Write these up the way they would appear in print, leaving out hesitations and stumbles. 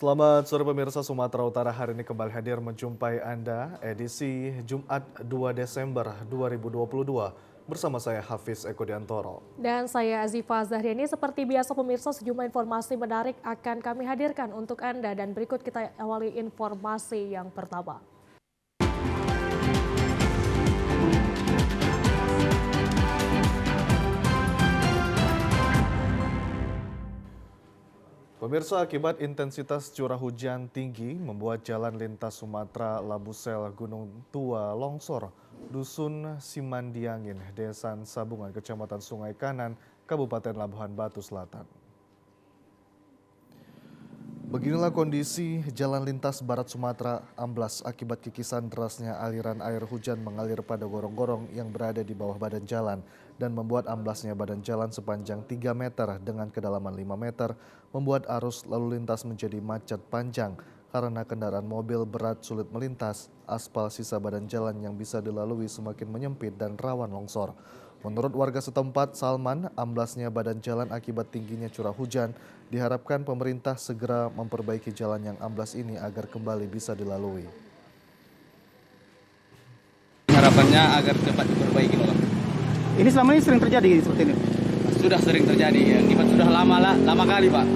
Selamat sore pemirsa. Sumatera Utara hari ini kembali hadir menjumpai Anda edisi Jumat 2 Desember 2022 bersama saya Hafiz Eko Diantoro. Dan saya Azifa Zahriani. Seperti biasa pemirsa, sejumlah informasi menarik akan kami hadirkan untuk Anda dan berikut kita awali informasi yang pertama. Pemirsa, akibat intensitas curah hujan tinggi membuat jalan lintas Sumatera Labusel Gunung Tua longsor. Dusun Simandiangin, Desa Sabungan, Kecamatan Sungai Kanan, Kabupaten Labuhan Batu Selatan. Beginilah kondisi jalan lintas Barat Sumatera amblas akibat kikisan derasnya aliran air hujan mengalir pada gorong-gorong yang berada di bawah badan jalan dan membuat amblasnya badan jalan sepanjang 3 meter dengan kedalaman 5 meter membuat arus lalu lintas menjadi macet panjang karena kendaraan mobil berat sulit melintas. Aspal sisa badan jalan yang bisa dilalui semakin menyempit dan rawan longsor. Menurut warga setempat, Salman, amblasnya badan jalan akibat tingginya curah hujan, diharapkan pemerintah segera memperbaiki jalan yang amblas ini agar kembali bisa dilalui. Harapannya agar cepat diperbaiki, Pak. Ini selama ini sering terjadi seperti ini? Sudah sering terjadi, ya. Akibat sudah lama kali, Pak.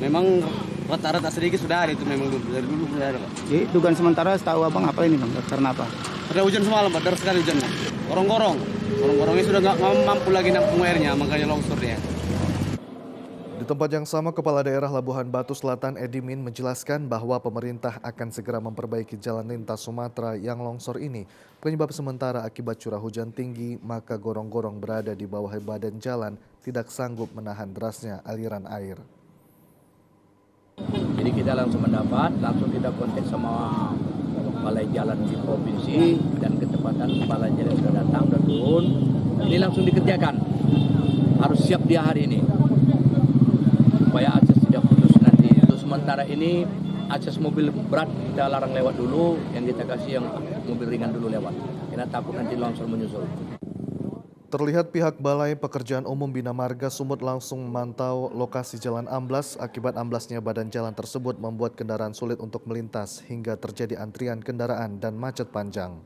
Memang rata-rata sedikit sudah ada itu, memang dari dulu sudah ada, Pak. Jadi dugaan sementara setahu abang apa ini bang? Karena apa? Ada hujan semalam, Pak, deras sekali hujannya. Gorong-gorongnya sudah nggak mampu lagi nampung airnya, makanya longsor dia. Di tempat yang sama, Kepala Daerah Labuhan Batu Selatan Edi Min menjelaskan bahwa pemerintah akan segera memperbaiki jalan lintas Sumatera yang longsor ini. Penyebab sementara akibat curah hujan tinggi, maka gorong-gorong berada di bawah badan jalan tidak sanggup menahan derasnya aliran air. Jadi kita langsung kita kontak sama balai jalan di provinsi dan ketepatan balai jalan sudah datang dan turun. Ini langsung dikerjakan. Harus siap dia hari ini. Supaya akses tidak putus nanti. Untuk sementara ini akses mobil berat kita larang lewat dulu, yang kita kasih yang mobil ringan dulu lewat. Kita takut nanti longsor menyusul. Terlihat pihak Balai Pekerjaan Umum Bina Marga Sumut langsung memantau lokasi jalan amblas. Akibat amblasnya badan jalan tersebut membuat kendaraan sulit untuk melintas hingga terjadi antrian kendaraan dan macet panjang.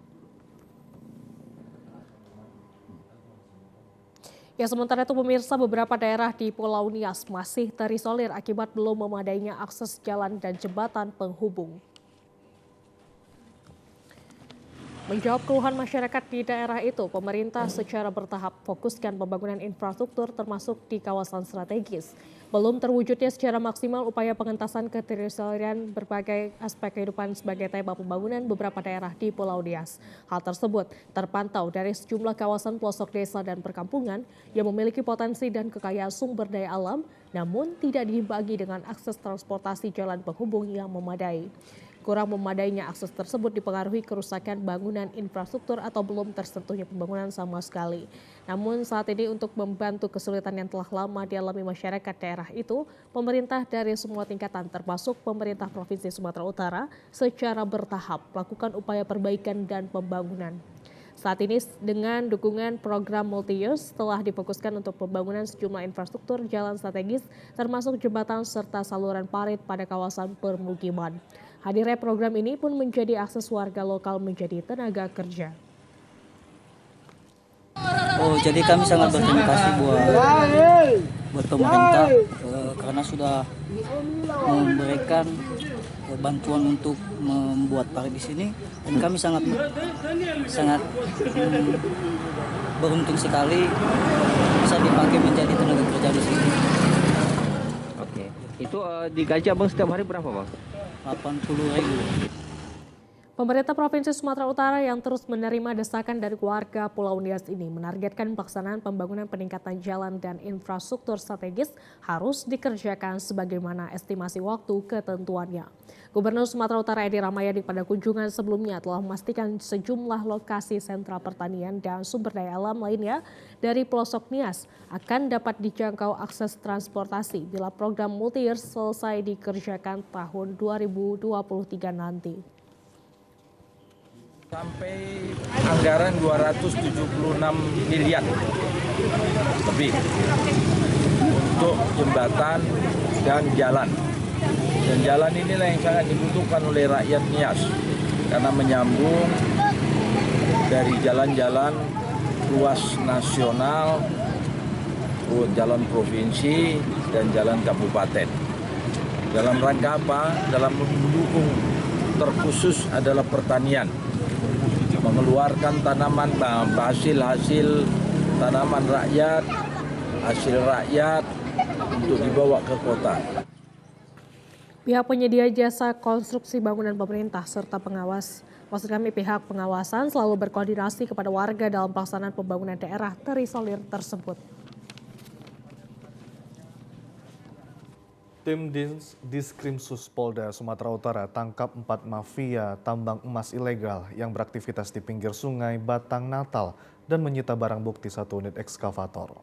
Ya, sementara itu pemirsa, beberapa daerah di Pulau Nias masih terisolir akibat belum memadainya akses jalan dan jembatan penghubung. Menjawab keluhan masyarakat di daerah itu, pemerintah secara bertahap fokuskan pembangunan infrastruktur termasuk di kawasan strategis. Belum terwujudnya secara maksimal upaya pengentasan keterisoliran berbagai aspek kehidupan sebagai tema pembangunan beberapa daerah di Pulau Nias. Hal tersebut terpantau dari sejumlah kawasan pelosok desa dan perkampungan yang memiliki potensi dan kekayaan sumber daya alam, namun tidak dibagi dengan akses transportasi jalan penghubung yang memadai. Kurang memadainya akses tersebut dipengaruhi kerusakan bangunan infrastruktur atau belum tersentuhnya pembangunan sama sekali. Namun saat ini untuk membantu kesulitan yang telah lama dialami masyarakat daerah itu, pemerintah dari semua tingkatan termasuk pemerintah Provinsi Sumatera Utara secara bertahap melakukan upaya perbaikan dan pembangunan. Saat ini dengan dukungan program multi-years telah difokuskan untuk pembangunan sejumlah infrastruktur jalan strategis termasuk jembatan serta saluran parit pada kawasan permukiman. Hadirnya program ini pun menjadi akses warga lokal menjadi tenaga kerja. Jadi kami sangat berterima kasih buat pemerintah karena sudah memberikan bantuan untuk membuat parit di sini, dan kami sangat beruntung sekali bisa dipakai menjadi tenaga kerja di sini. Oke, itu digaji abang setiap hari berapa, Bang? 80.000. Pemerintah Provinsi Sumatera Utara yang terus menerima desakan dari warga Pulau Nias ini menargetkan pelaksanaan pembangunan peningkatan jalan dan infrastruktur strategis harus dikerjakan sebagaimana estimasi waktu ketentuannya. Gubernur Sumatera Utara Edi Rahmayadi pada kunjungan sebelumnya telah memastikan sejumlah lokasi sentra pertanian dan sumber daya alam lainnya dari pelosok Nias akan dapat dijangkau akses transportasi bila program multi-years selesai dikerjakan tahun 2023 nanti. Sampai anggaran 276 miliar lebih untuk jembatan dan jalan. Dan jalan inilah yang sangat dibutuhkan oleh rakyat Nias karena menyambung dari jalan-jalan ruas nasional, jalan provinsi, dan jalan kabupaten. Dalam rangka apa? Dalam mendukung terkhusus adalah pertanian. Mengeluarkan tanaman, hasil tanaman rakyat, hasil rakyat untuk dibawa ke kota. Pihak penyedia jasa konstruksi bangunan pemerintah serta pihak pengawasan selalu berkoordinasi kepada warga dalam pelaksanaan pembangunan daerah terisolir tersebut. Tim Diskrimsus Polda Sumatera Utara tangkap 4 mafia tambang emas ilegal yang beraktivitas di pinggir sungai Batang Natal dan menyita barang bukti 1 unit ekskavator.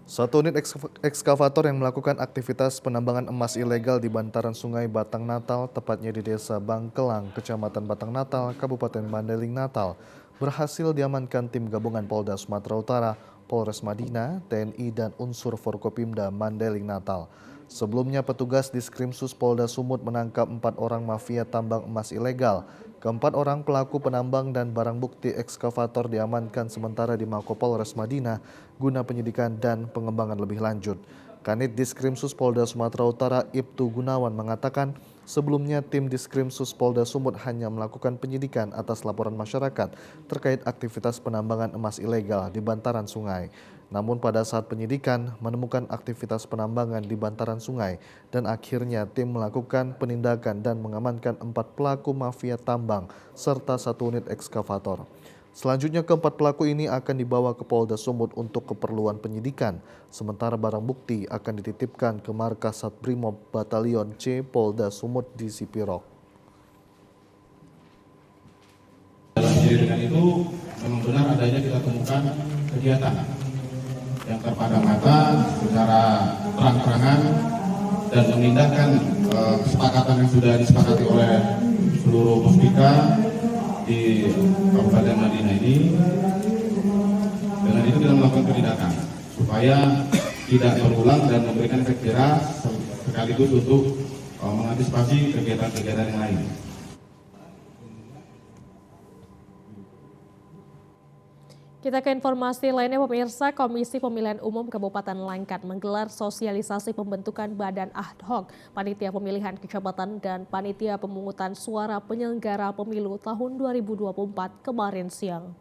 1 unit ekskavator yang melakukan aktivitas penambangan emas ilegal di bantaran sungai Batang Natal, tepatnya di Desa Bangkelang, Kecamatan Batang Natal, Kabupaten Mandailing Natal, berhasil diamankan tim gabungan Polda Sumatera Utara, Polres Madinah, TNI, dan unsur Forkopimda Mandailing Natal. Sebelumnya petugas Diskrimsus Polda Sumut menangkap 4 orang mafia tambang emas ilegal. Keempat orang pelaku penambang dan barang bukti ekskavator diamankan sementara di Mako Polres Madinah guna penyidikan dan pengembangan lebih lanjut. Kanit Diskrimsus Polda Sumatera Utara Ibtu Gunawan mengatakan sebelumnya tim Diskrimsus Polda Sumut hanya melakukan penyidikan atas laporan masyarakat terkait aktivitas penambangan emas ilegal di bantaran sungai. Namun pada saat penyidikan menemukan aktivitas penambangan di bantaran sungai dan akhirnya tim melakukan penindakan dan mengamankan 4 pelaku mafia tambang serta 1 unit ekskavator. Selanjutnya keempat pelaku ini akan dibawa ke Polda Sumut untuk keperluan penyidikan, sementara barang bukti akan dititipkan ke Markas Satbrimob Batalion C Polda Sumut di Sipirok. Dalam penyelidikan itu memang benar adanya kita temukan kegiatan yang terpadam mata secara terang-terangan dan menindakkan kesepakatan yang sudah disepakati oleh seluruh puspika di Kabupaten Madinah ini. Dengan itu kita melakukan penindakan supaya tidak berulang dan memberikan efek jerah sekaligus untuk mengantisipasi kegiatan-kegiatan yang lain. Kita ke informasi lainnya, pemirsa. Komisi Pemilihan Umum Kabupaten Langkat menggelar sosialisasi pembentukan badan ad hoc panitia pemilihan kecamatan dan panitia pemungutan suara penyelenggara pemilu tahun 2024 kemarin siang.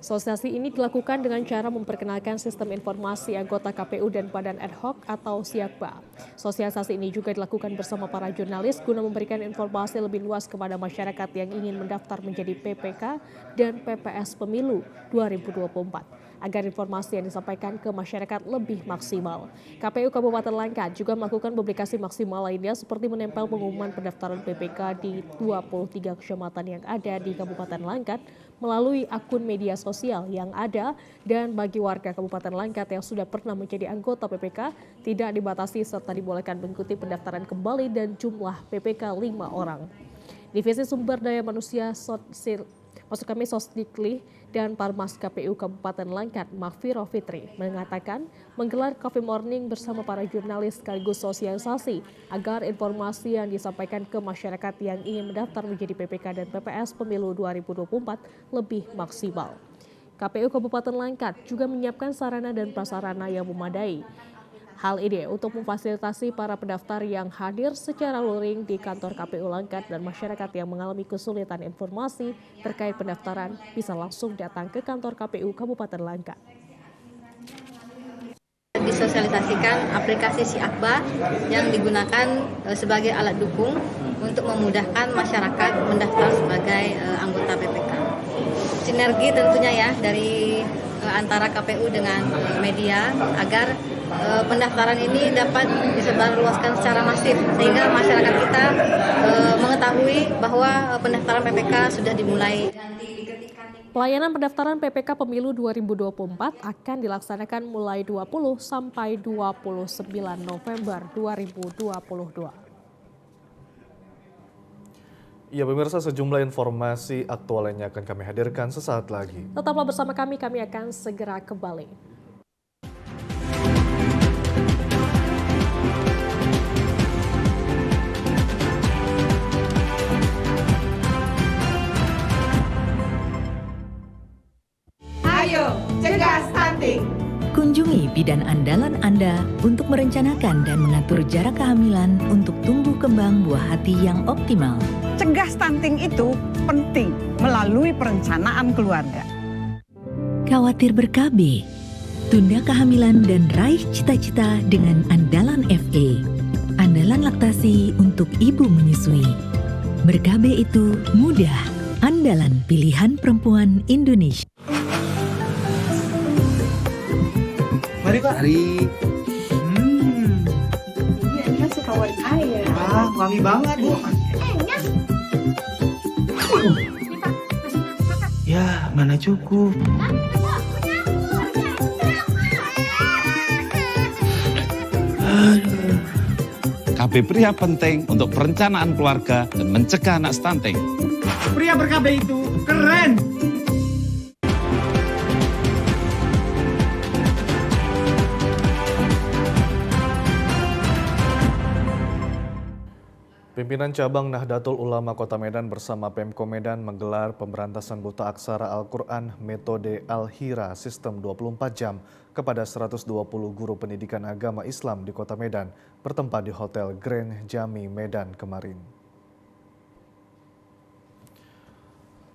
Sosialisasi ini dilakukan dengan cara memperkenalkan sistem informasi anggota KPU dan badan ad hoc atau SIAKBA. Sosialisasi ini juga dilakukan bersama para jurnalis guna memberikan informasi lebih luas kepada masyarakat yang ingin mendaftar menjadi PPK dan PPS Pemilu 2024. Agar informasi yang disampaikan ke masyarakat lebih maksimal. KPU Kabupaten Langkat juga melakukan publikasi maksimal lainnya seperti menempel pengumuman pendaftaran PPK di 23 kecamatan yang ada di Kabupaten Langkat melalui akun media sosial yang ada, dan bagi warga Kabupaten Langkat yang sudah pernah menjadi anggota PPK tidak dibatasi serta dibolehkan mengikuti pendaftaran kembali dan jumlah PPK 5 orang. Divisi Sumber Daya Manusia Sosdikli dan Parmas KPU Kabupaten Langkat, Mahfiro Fitri, mengatakan menggelar coffee morning bersama para jurnalis sekaligus sosialisasi agar informasi yang disampaikan ke masyarakat yang ingin mendaftar menjadi PPK dan PPS Pemilu 2024 lebih maksimal. KPU Kabupaten Langkat juga menyiapkan sarana dan prasarana yang memadai. Hal ini untuk memfasilitasi para pendaftar yang hadir secara luring di kantor KPU Langkat dan masyarakat yang mengalami kesulitan informasi terkait pendaftaran bisa langsung datang ke kantor KPU Kabupaten Langkat. Disosialisasikan aplikasi SIAKBA yang digunakan sebagai alat dukung untuk memudahkan masyarakat mendaftar sebagai anggota PPK. Sinergi tentunya ya dari antara KPU dengan media agar pendaftaran ini dapat disebarluaskan secara masif sehingga masyarakat kita mengetahui bahwa pendaftaran PPK sudah dimulai. Pelayanan pendaftaran PPK Pemilu 2024 akan dilaksanakan mulai 20 sampai 29 November 2022. Ya pemirsa, sejumlah informasi aktual lainnya akan kami hadirkan sesaat lagi. Tetaplah bersama kami akan segera kembali. bidan andalan Anda untuk merencanakan dan mengatur jarak kehamilan untuk tumbuh kembang buah hati yang optimal. Cegah stunting itu penting melalui perencanaan keluarga. Khawatir ber-KB? Tunda kehamilan dan raih cita-cita dengan Andalan FE. Andalan laktasi untuk ibu menyusui. Ber-KB itu mudah. Andalan pilihan perempuan Indonesia. Mari Pak. Mari. Iya, ini masih kawan air. Wangi banget Bu. Ya, mana cukup. KB pria penting untuk perencanaan keluarga dan mencegah anak stunting. Pria ber-KB itu keren. Pimpinan Cabang Nahdlatul Ulama Kota Medan bersama Pemko Medan menggelar pemberantasan buta aksara Al-Quran metode Al-Hira sistem 24 jam kepada 120 guru pendidikan agama Islam di Kota Medan bertempat di Hotel Grand Jami Medan kemarin.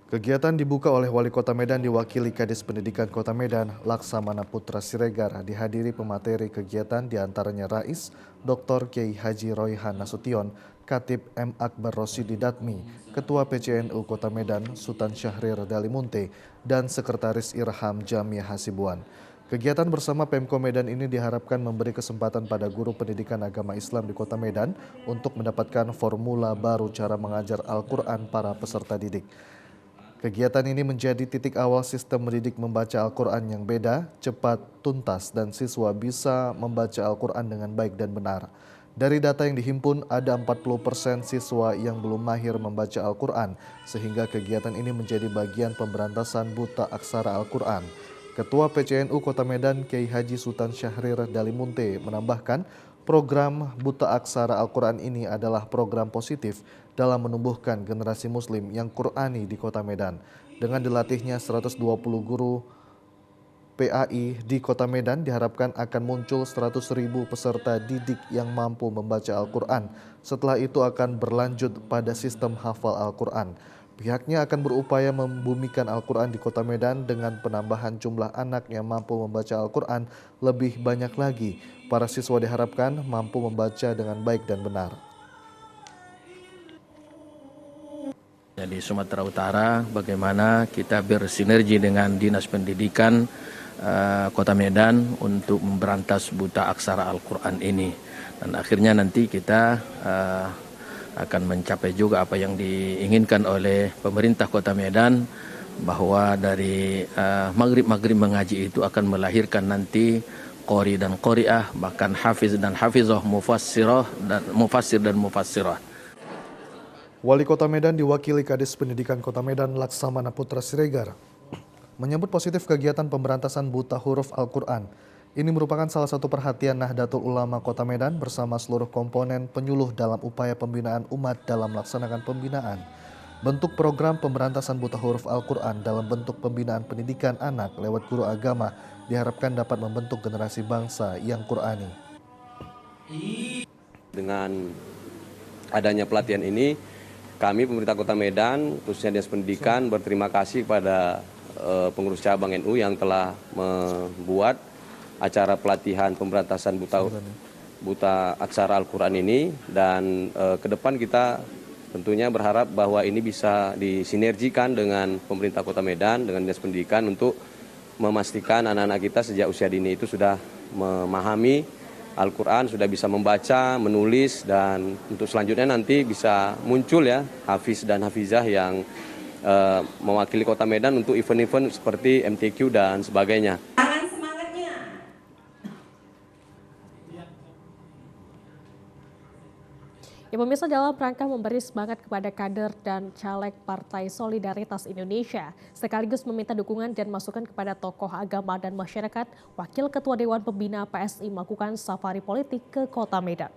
Kegiatan dibuka oleh Wali Kota Medan diwakili Kadis Pendidikan Kota Medan Laksamana Putra Siregar, dihadiri pemateri kegiatan diantaranya Rais Dr. Kiai Haji Royhan Nasution, Khatib M. Akbar Rosidi Datmi, Ketua PCNU Kota Medan Sultan Syahrir Dalimunte, dan Sekretaris Irham Jamia Hasibuan. Kegiatan bersama Pemko Medan ini diharapkan memberi kesempatan pada guru pendidikan agama Islam di Kota Medan untuk mendapatkan formula baru cara mengajar Al-Quran para peserta didik. Kegiatan ini menjadi titik awal sistem mendidik membaca Al-Quran yang beda, cepat, tuntas, dan siswa bisa membaca Al-Quran dengan baik dan benar. Dari data yang dihimpun, ada 40% siswa yang belum mahir membaca Al-Quran, sehingga kegiatan ini menjadi bagian pemberantasan buta aksara Al-Quran. Ketua PCNU Kota Medan Kiai Haji Sultan Syahrir Dalimunte menambahkan, program buta aksara Al-Quran ini adalah program positif dalam menumbuhkan generasi muslim yang Qurani di Kota Medan. Dengan dilatihnya 120 guru PAI di Kota Medan, diharapkan akan muncul 100.000 peserta didik yang mampu membaca Al-Quran. Setelah itu akan berlanjut pada sistem hafal Al-Quran. Pihaknya akan berupaya membumikan Al-Quran di Kota Medan dengan penambahan jumlah anak yang mampu membaca Al-Quran lebih banyak lagi. Para siswa diharapkan mampu membaca dengan baik dan benar. Di Sumatera Utara, bagaimana kita bersinergi dengan Dinas Pendidikan Kota Medan untuk memberantas buta aksara Al-Quran ini. Dan akhirnya nanti kita akan mencapai juga apa yang diinginkan oleh pemerintah Kota Medan, bahwa dari maghrib mengaji itu akan melahirkan nanti qori dan qoriah, bahkan hafiz dan hafizah, mufassir dan mufassirah. Wali Kota Medan diwakili Kadis Pendidikan Kota Medan Laksamana Putra Siregar menyambut positif kegiatan pemberantasan buta huruf Al-Quran. Ini merupakan salah satu perhatian Nahdlatul Ulama Kota Medan bersama seluruh komponen penyuluh dalam upaya pembinaan umat dalam melaksanakan pembinaan. Bentuk program pemberantasan buta huruf Al-Quran dalam bentuk pembinaan pendidikan anak lewat guru agama diharapkan dapat membentuk generasi bangsa yang Qurani. Dengan adanya pelatihan ini, kami pemerintah Kota Medan, khususnya Dinas Pendidikan, berterima kasih kepada pengurus cabang NU yang telah membuat acara pelatihan pemberantasan buta aksara Al-Quran ini, dan ke depan kita tentunya berharap bahwa ini bisa disinergikan dengan pemerintah Kota Medan, dengan Dinas Pendidikan untuk memastikan anak-anak kita sejak usia dini itu sudah memahami Al-Quran, sudah bisa membaca, menulis, dan untuk selanjutnya nanti bisa muncul ya hafiz dan hafizah yang mewakili Kota Medan untuk event-event seperti MTQ dan sebagainya. Ya pemirsa, dalam rangka memberi semangat kepada kader dan caleg Partai Solidaritas Indonesia, sekaligus meminta dukungan dan masukan kepada tokoh agama dan masyarakat, Wakil Ketua Dewan Pembina PSI melakukan safari politik ke Kota Medan.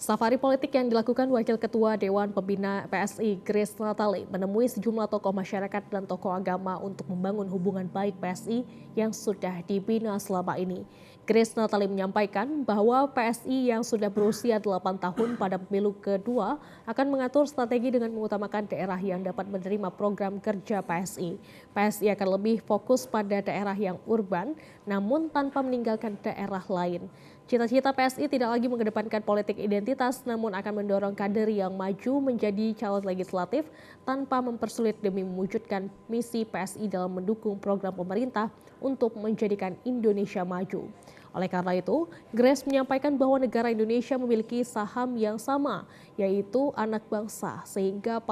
Safari politik yang dilakukan Wakil Ketua Dewan Pembina PSI Grace Natali menemui sejumlah tokoh masyarakat dan tokoh agama untuk membangun hubungan baik PSI yang sudah dibina selama ini. Grace Natali menyampaikan bahwa PSI yang sudah berusia 8 tahun pada pemilu kedua akan mengatur strategi dengan mengutamakan daerah yang dapat menerima program kerja PSI. PSI akan lebih fokus pada daerah yang urban, namun tanpa meninggalkan daerah lain. Cita-cita PSI tidak lagi mengedepankan politik identitas, namun akan mendorong kader yang maju menjadi calon legislatif tanpa mempersulit demi mewujudkan misi PSI dalam mendukung program pemerintah untuk menjadikan Indonesia maju. Oleh karena itu, Grace menyampaikan bahwa negara Indonesia memiliki saham yang sama, yaitu anak bangsa, sehingga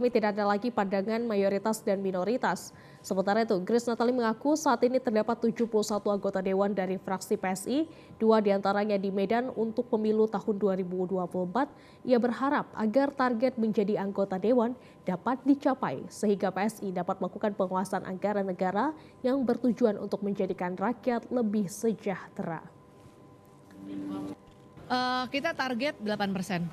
tidak ada lagi pandangan mayoritas dan minoritas. Sementara itu, Grace Natali mengaku saat ini terdapat 71 anggota dewan dari fraksi PSI, 2 diantaranya di Medan untuk pemilu tahun 2024. Ia berharap agar target menjadi anggota dewan dapat dicapai sehingga PSI dapat melakukan penguasaan anggaran negara yang bertujuan untuk menjadikan rakyat lebih sejahtera. Kita target 8%,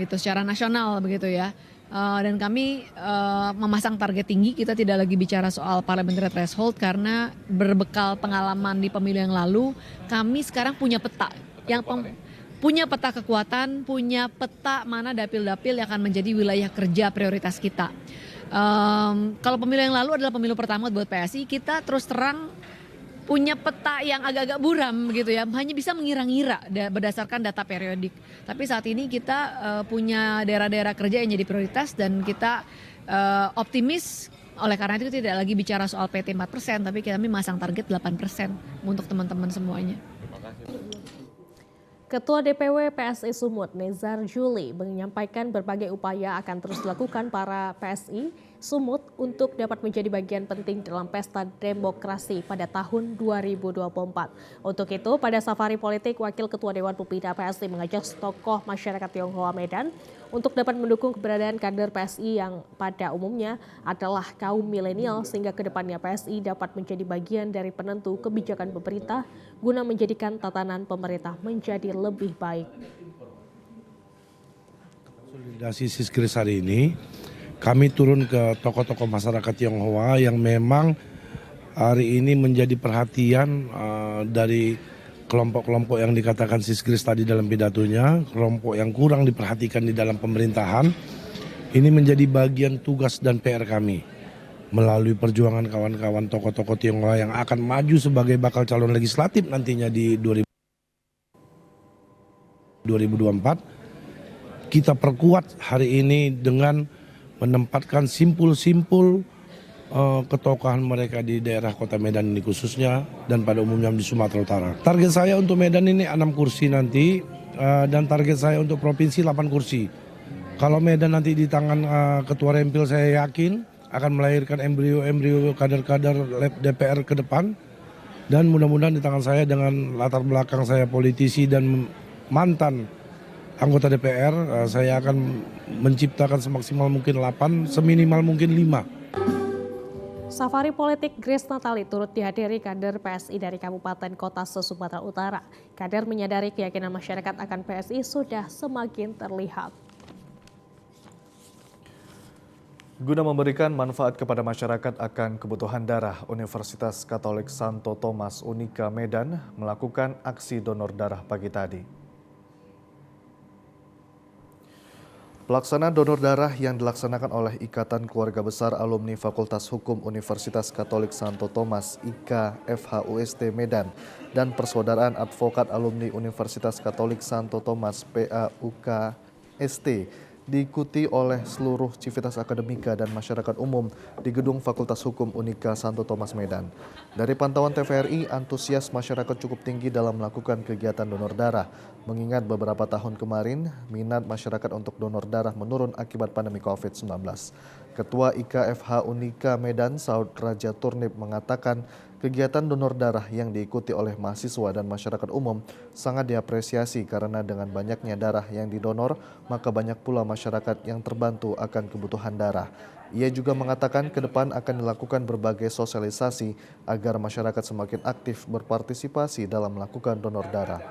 gitu secara nasional begitu ya. Dan kami memasang target tinggi, kita tidak lagi bicara soal parliamentary threshold karena berbekal pengalaman di pemilu yang lalu, kami sekarang punya peta, punya peta kekuatan, punya peta mana dapil-dapil yang akan menjadi wilayah kerja prioritas kita. Kalau pemilu yang lalu adalah pemilu pertama buat PSI, kita terus terang punya peta yang agak-agak buram gitu ya, hanya bisa mengira-ngira berdasarkan data periodik. Tapi saat ini kita punya daerah-daerah kerja yang jadi prioritas dan kita optimis. Oleh karena itu tidak lagi bicara soal PT 4%, tapi kami masang target 8% untuk teman-teman semuanya. Ketua DPW PSI Sumut, Nezar Juli, menyampaikan berbagai upaya akan terus dilakukan para PSI Sumut untuk dapat menjadi bagian penting dalam pesta demokrasi pada tahun 2024. Untuk itu, pada safari politik, Wakil Ketua Dewan Pembina PSI mengajak tokoh masyarakat Tionghoa Medan untuk dapat mendukung keberadaan kader PSI yang pada umumnya adalah kaum milenial sehingga kedepannya PSI dapat menjadi bagian dari penentu kebijakan pemerintah guna menjadikan tatanan pemerintah menjadi lebih baik. Konsolidasi Siskris hari ini, kami turun ke tokoh-tokoh masyarakat Tionghoa yang memang hari ini menjadi perhatian dari kelompok-kelompok yang dikatakan Siskris tadi dalam pidatonya, kelompok yang kurang diperhatikan di dalam pemerintahan. Ini menjadi bagian tugas dan PR kami melalui perjuangan kawan-kawan tokoh-tokoh Tionghoa yang akan maju sebagai bakal calon legislatif nantinya di 2024. Kita perkuat hari ini dengan menempatkan simpul-simpul ketokohan mereka di daerah kota Medan ini khususnya dan pada umumnya di Sumatera Utara. Target saya untuk Medan ini 6 kursi nanti dan target saya untuk provinsi 8 kursi. Kalau Medan nanti di tangan Ketua Rempil saya yakin akan melahirkan embrio-embrio kader-kader DPR ke depan dan mudah-mudahan di tangan saya dengan latar belakang saya politisi dan mantan anggota DPR, saya akan menciptakan semaksimal mungkin 8, seminimal mungkin 5. Safari politik Grace Natali turut dihadiri kader PSI dari Kabupaten Kota se-Sumatera Utara. Kader menyadari keyakinan masyarakat akan PSI sudah semakin terlihat. Guna memberikan manfaat kepada masyarakat akan kebutuhan darah, Universitas Katolik Santo Thomas Unika Medan melakukan aksi donor darah pagi tadi. Pelaksanaan donor darah yang dilaksanakan oleh Ikatan Keluarga Besar Alumni Fakultas Hukum Universitas Katolik Santo Thomas IKFHUST Medan dan Persaudaraan Advokat Alumni Universitas Katolik Santo Thomas PAUKST diikuti oleh seluruh civitas akademika dan masyarakat umum di Gedung Fakultas Hukum Unika Santo Thomas Medan. Dari pantauan TVRI, antusias masyarakat cukup tinggi dalam melakukan kegiatan donor darah. Mengingat beberapa tahun kemarin, minat masyarakat untuk donor darah menurun akibat pandemi COVID-19. Ketua IKFH Unika Medan, Saud Raja Turnip, mengatakan kegiatan donor darah yang diikuti oleh mahasiswa dan masyarakat umum sangat diapresiasi karena dengan banyaknya darah yang didonor, maka banyak pula masyarakat yang terbantu akan kebutuhan darah. Ia juga mengatakan ke depan akan dilakukan berbagai sosialisasi agar masyarakat semakin aktif berpartisipasi dalam melakukan donor darah.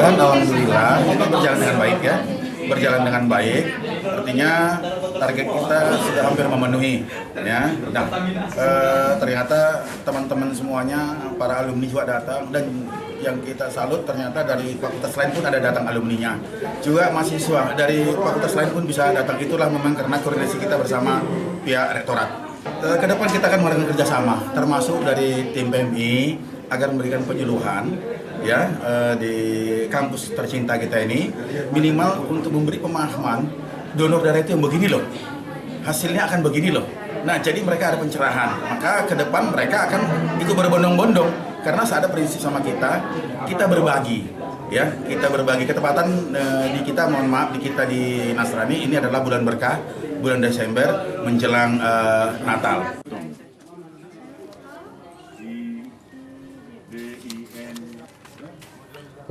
Dan alhamdulillah ini berjalan dengan baik ya. Berjalan dengan baik, artinya target kita sudah hampir memenuhi ya. Nah, ternyata teman-teman semuanya, para alumni juga datang, dan yang kita salut ternyata dari fakultas lain pun ada datang alumninya. Juga mahasiswa dari fakultas lain pun bisa datang, itulah memang karena koordinasi kita bersama pihak rektorat. Kedepan kita akan melakukan kerjasama, termasuk dari tim PMI agar memberikan penyuluhan ya di kampus tercinta kita ini, minimal untuk memberi pemahaman donor darah itu yang begini loh, hasilnya akan begini loh. Nah, jadi mereka ada pencerahan, maka ke depan mereka akan ikut berbondong-bondong karena ada prinsip sama kita berbagi ya, kita berbagi. Ketepatan di kita, mohon maaf, di kita di Nasrani ini adalah bulan berkah, bulan Desember menjelang Natal.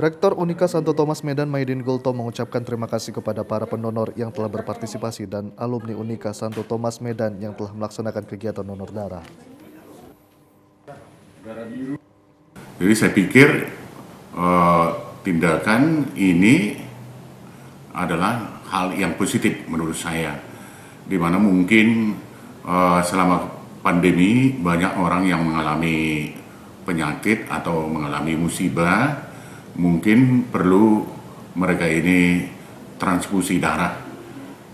Rektor Unika Santo Thomas Medan Maidin Gulto mengucapkan terima kasih kepada para pendonor yang telah berpartisipasi dan alumni Unika Santo Thomas Medan yang telah melaksanakan kegiatan donor darah. Jadi saya pikir tindakan ini adalah hal yang positif menurut saya, di mana mungkin selama pandemi banyak orang yang mengalami penyakit atau mengalami musibah. Mungkin perlu mereka ini transfusi darah,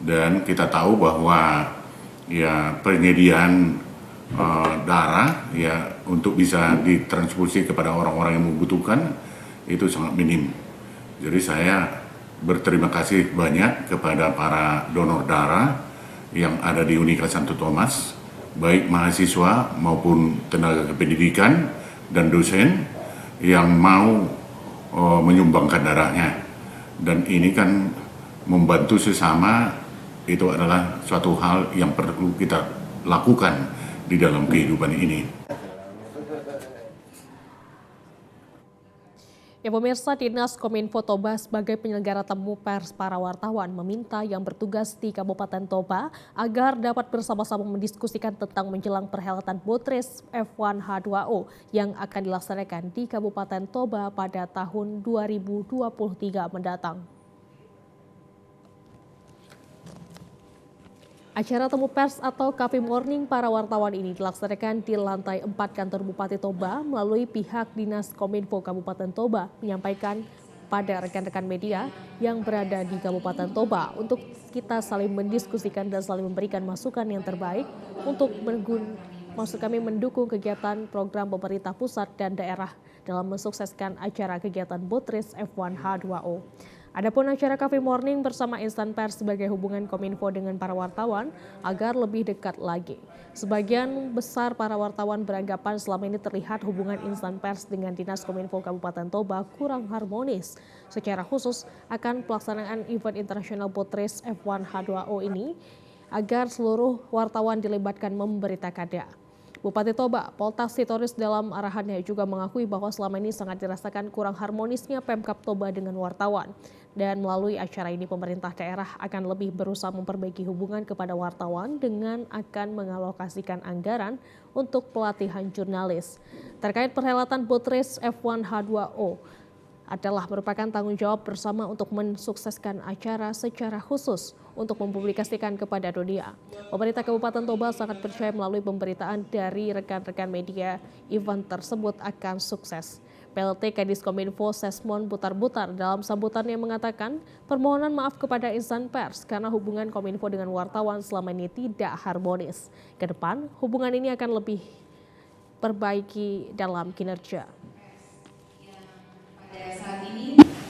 dan kita tahu bahwa ya penyediaan darah ya untuk bisa ditransfusi kepada orang-orang yang membutuhkan itu sangat minim. Jadi saya berterima kasih banyak kepada para donor darah yang ada di Unika Santo Thomas, baik mahasiswa maupun tenaga kependidikan dan dosen yang mau menyumbangkan darahnya. Dan ini kan membantu sesama, itu adalah suatu hal yang perlu kita lakukan di dalam kehidupan ini. Ya pemirsa, Dinas Kominfo Toba sebagai penyelenggara temu pers para wartawan meminta yang bertugas di Kabupaten Toba agar dapat bersama-sama mendiskusikan tentang menjelang perhelatan boat race F1 H2O yang akan dilaksanakan di Kabupaten Toba pada tahun 2023 mendatang. Acara temu pers atau Coffee Morning para wartawan ini dilaksanakan di lantai 4 kantor Bupati Toba melalui pihak Dinas Kominfo Kabupaten Toba menyampaikan pada rekan-rekan media yang berada di Kabupaten Toba untuk kita saling mendiskusikan dan saling memberikan masukan yang terbaik untuk mendukung kegiatan program pemerintah pusat dan daerah dalam mensukseskan acara kegiatan boat race F1 H2O. Adapun acara Coffee Morning bersama insan pers sebagai hubungan Kominfo dengan para wartawan agar lebih dekat lagi. Sebagian besar para wartawan beranggapan selama ini terlihat hubungan insan pers dengan Dinas Kominfo Kabupaten Toba kurang harmonis. Secara khusus akan pelaksanaan event internasional boat race F1 H2O ini agar seluruh wartawan dilibatkan memberitakannya. Bupati Toba, Poltas Sitoris dalam arahannya juga mengakui bahwa selama ini sangat dirasakan kurang harmonisnya Pemkab Toba dengan wartawan. Dan melalui acara ini pemerintah daerah akan lebih berusaha memperbaiki hubungan kepada wartawan dengan akan mengalokasikan anggaran untuk pelatihan jurnalis. Terkait perhelatan boat race F1 H2O adalah merupakan tanggung jawab bersama untuk mensukseskan acara secara khusus untuk mempublikasikan kepada dunia. Pemerintah Kabupaten Toba sangat percaya melalui pemberitaan dari rekan-rekan media event tersebut akan sukses. PLT Kadis Kominfo Sesmon Butar-Butar dalam sambutannya mengatakan permohonan maaf kepada insan pers karena hubungan Kominfo dengan wartawan selama ini tidak harmonis. Ke depan hubungan ini akan lebih perbaiki dalam kinerja.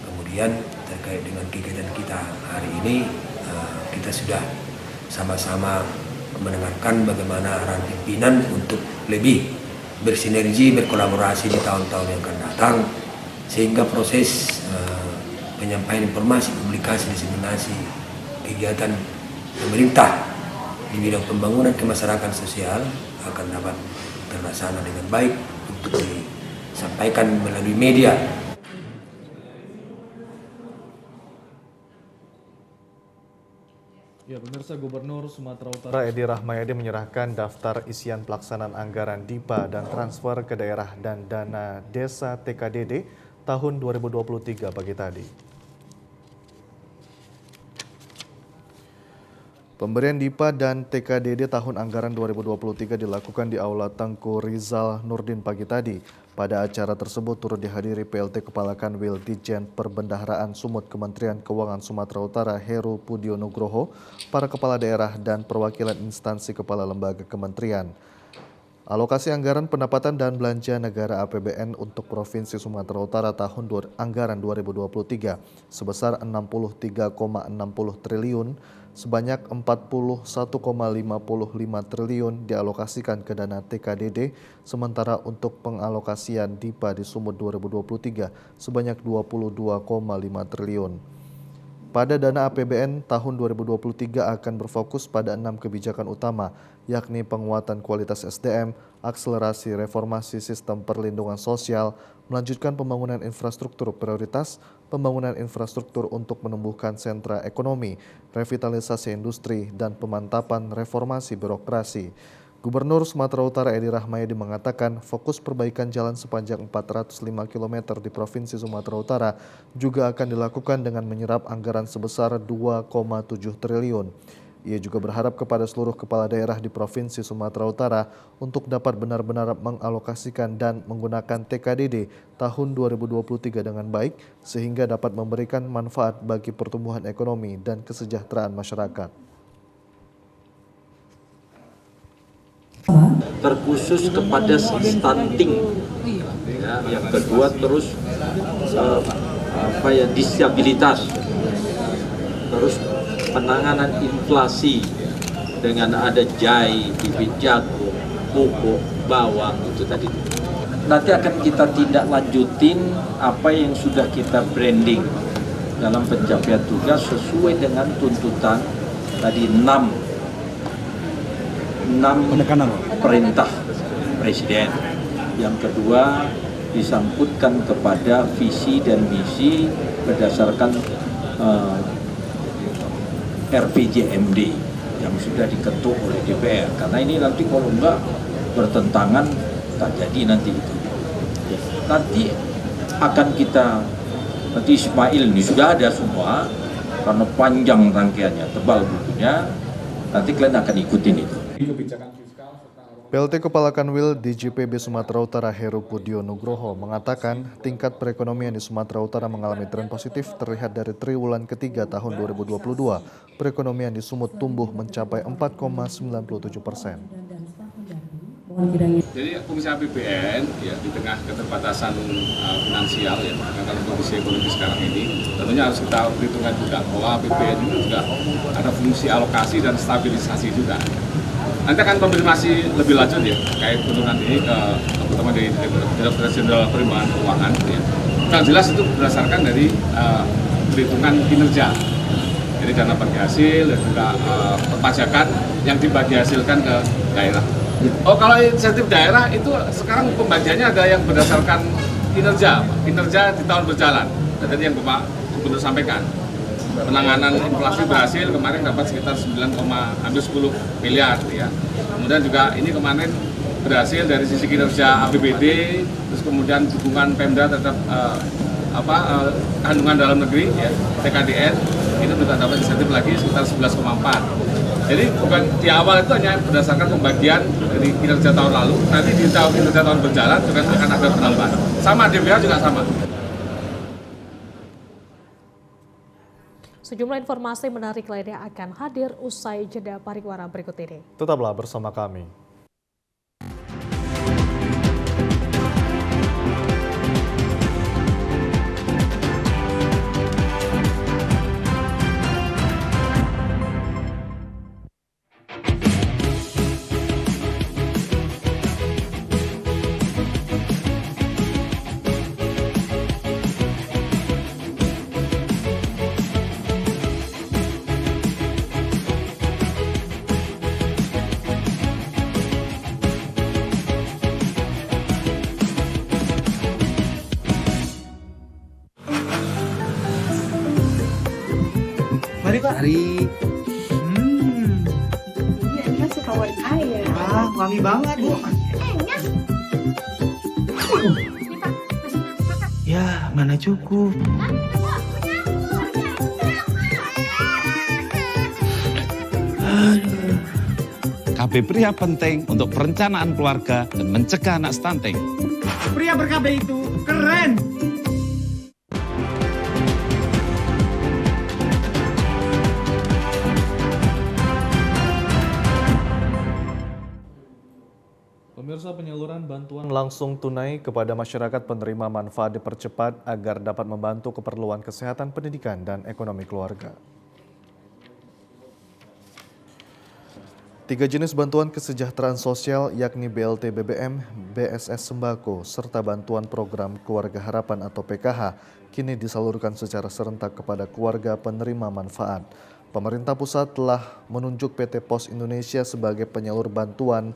Kemudian terkait dengan kegiatan kita hari ini, kita sudah sama-sama mendengarkan bagaimana arahan pimpinan untuk lebih bersinergi, berkolaborasi di tahun-tahun yang akan datang, sehingga proses penyampaian informasi, publikasi, diseminasi kegiatan pemerintah di bidang pembangunan kemasyarakatan sosial akan dapat terlaksana dengan baik untuk disampaikan melalui media. Ya, pemirsa, Gubernur Sumatera Utara Edi Rahmayadi menyerahkan daftar isian pelaksanaan anggaran DIPA dan transfer ke daerah dan dana desa TKDD tahun 2023 pagi tadi. Pemberian DIPA dan TKDD tahun anggaran 2023 dilakukan di Aula Tengku Rizal Nurdin pagi tadi. Pada acara tersebut turut dihadiri PLT Kepala Kanwil Ditjen Perbendaharaan Sumut Kementerian Keuangan Sumatera Utara Heru Pudio Nugroho, para kepala daerah dan perwakilan instansi kepala lembaga kementerian. Alokasi anggaran pendapatan dan belanja negara APBN untuk Provinsi Sumatera Utara tahun anggaran 2023 sebesar 63,60 triliun, sebanyak 41,55 triliun dialokasikan ke dana TKDD, sementara untuk pengalokasian DIPA di Sumut 2023 sebanyak 22,5 triliun. Pada dana APBN tahun 2023 akan berfokus pada 6 kebijakan utama, yakni penguatan kualitas SDM, akselerasi reformasi sistem perlindungan sosial, melanjutkan pembangunan infrastruktur prioritas, pembangunan infrastruktur untuk menumbuhkan sentra ekonomi, revitalisasi industri, dan pemantapan reformasi birokrasi. Gubernur Sumatera Utara Edi Rahmayadi mengatakan fokus perbaikan jalan sepanjang 405 km di Provinsi Sumatera Utara juga akan dilakukan dengan menyerap anggaran sebesar 2,7 triliun. Ia juga berharap kepada seluruh kepala daerah di Provinsi Sumatera Utara untuk dapat benar-benar mengalokasikan dan menggunakan TKDD tahun 2023 dengan baik sehingga dapat memberikan manfaat bagi pertumbuhan ekonomi dan kesejahteraan masyarakat. Terkhusus kepada stunting, ya, yang kedua terus disabilitas, terus penanganan inflasi dengan ada jahe, bibit jagung, pupuk, bawang itu tadi. Nanti akan kita tindak lanjutin apa yang sudah kita branding dalam pencapaian tugas sesuai dengan tuntutan tadi 6 perintah Presiden. Yang kedua disangkutkan kepada visi dan misi berdasarkan RPJMD yang sudah diketuk oleh DPR. Karena ini nanti kalau enggak bertentangan tak jadi nanti itu. Nanti akan kita nanti Ismail ini sudah ada semua karena panjang rangkaiannya, tebal bukunya. Nanti kalian akan ikutin itu. PLT Kepala Kanwil DJPB Sumatera Utara Heru Pudio Nugroho mengatakan tingkat perekonomian di Sumatera Utara mengalami tren positif terlihat dari triwulan ketiga tahun 2022. Perekonomian di Sumut tumbuh mencapai 4,97%. Jadi Komisi APBN ya di tengah keterbatasan finansial ya dalam kondisi ekonomi sekarang ini tentunya harus kita perhitungkan juga bahwa APBN itu juga ada fungsi alokasi dan stabilisasi juga. Nanti akan konfirmasi lebih lanjut ya terkait penurunan ini terutama dari Direktorat Jenderal Penerimaan Keuangan ya. Yang jelas itu berdasarkan dari perhitungan kinerja. Jadi dana bagi hasil dan juga perpajakan yang dibagi hasilkan ke daerah. Oh, kalau insentif daerah itu sekarang pembagiannya ada yang berdasarkan kinerja di tahun berjalan. Tadi yang Bapak Gubernur sampaikan. Penanganan inflasi berhasil kemarin dapat sekitar 9,10 miliar ya. Kemudian juga ini kemarin berhasil dari sisi kinerja APBD, terus kemudian dukungan Pemda terhadap kandungan dalam negeri ya, TKDN itu juga dapat insentif lagi sekitar 11,4. Jadi bukan di awal itu hanya berdasarkan pembagian dari kinerja tahun lalu, nanti di tahun kinerja tahun berjalan juga akan ada penambahan. Sama DPR juga sama. Sejumlah informasi menarik lainnya akan hadir usai jeda pariwara berikut ini. Tetaplah bersama kami. Mari Pak. Ini kawan ayah. Ah, wangi banget Bu. Ini Pak, Ya, mana cukup. KB pria penting untuk perencanaan keluarga dan mencegah anak stunting. Pria ber-KB itu keren. Pemirsa, penyaluran bantuan langsung tunai kepada masyarakat penerima manfaat dipercepat agar dapat membantu keperluan kesehatan, pendidikan, dan ekonomi keluarga. 3 jenis bantuan kesejahteraan sosial yakni BLT BBM, BSS Sembako, serta bantuan program Keluarga Harapan atau PKH kini disalurkan secara serentak kepada keluarga penerima manfaat. Pemerintah pusat telah menunjuk PT Pos Indonesia sebagai penyalur bantuan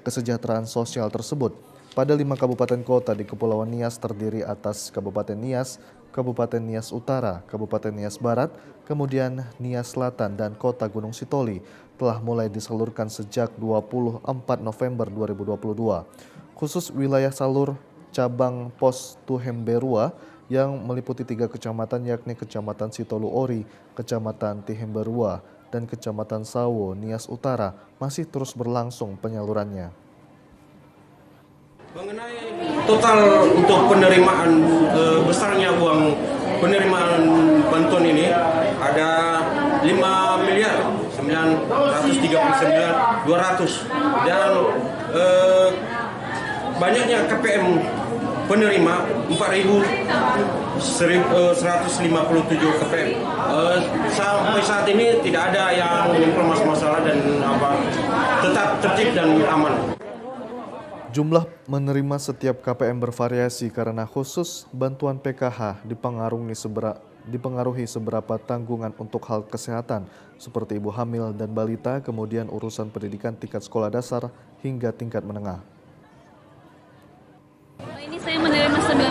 kesejahteraan sosial tersebut. Pada 5 kabupaten kota di Kepulauan Nias terdiri atas Kabupaten Nias, Kabupaten Nias Utara, Kabupaten Nias Barat, kemudian Nias Selatan dan Kota Gunung Sitoli telah mulai disalurkan sejak 24 November 2022. Khusus wilayah salur cabang Pos Tuhemberua yang meliputi 3 kecamatan yakni Kecamatan Sitolu Ori, Kecamatan Tihemberua, dan Kecamatan Sawo, Nias Utara masih terus berlangsung penyalurannya. Total untuk penerimaan besarnya uang penerimaan bantuan ini ada 5.939.200 dan banyaknya KPM penerima 4.157 KPM. Sampai saat ini tidak ada yang menimbulkan masalah dan tetap tertib dan aman. Jumlah menerima setiap KPM bervariasi karena khusus bantuan PKH dipengaruhi seberapa tanggungan untuk hal kesehatan seperti ibu hamil dan balita, kemudian urusan pendidikan tingkat sekolah dasar hingga tingkat menengah. Ini saya menerima 19.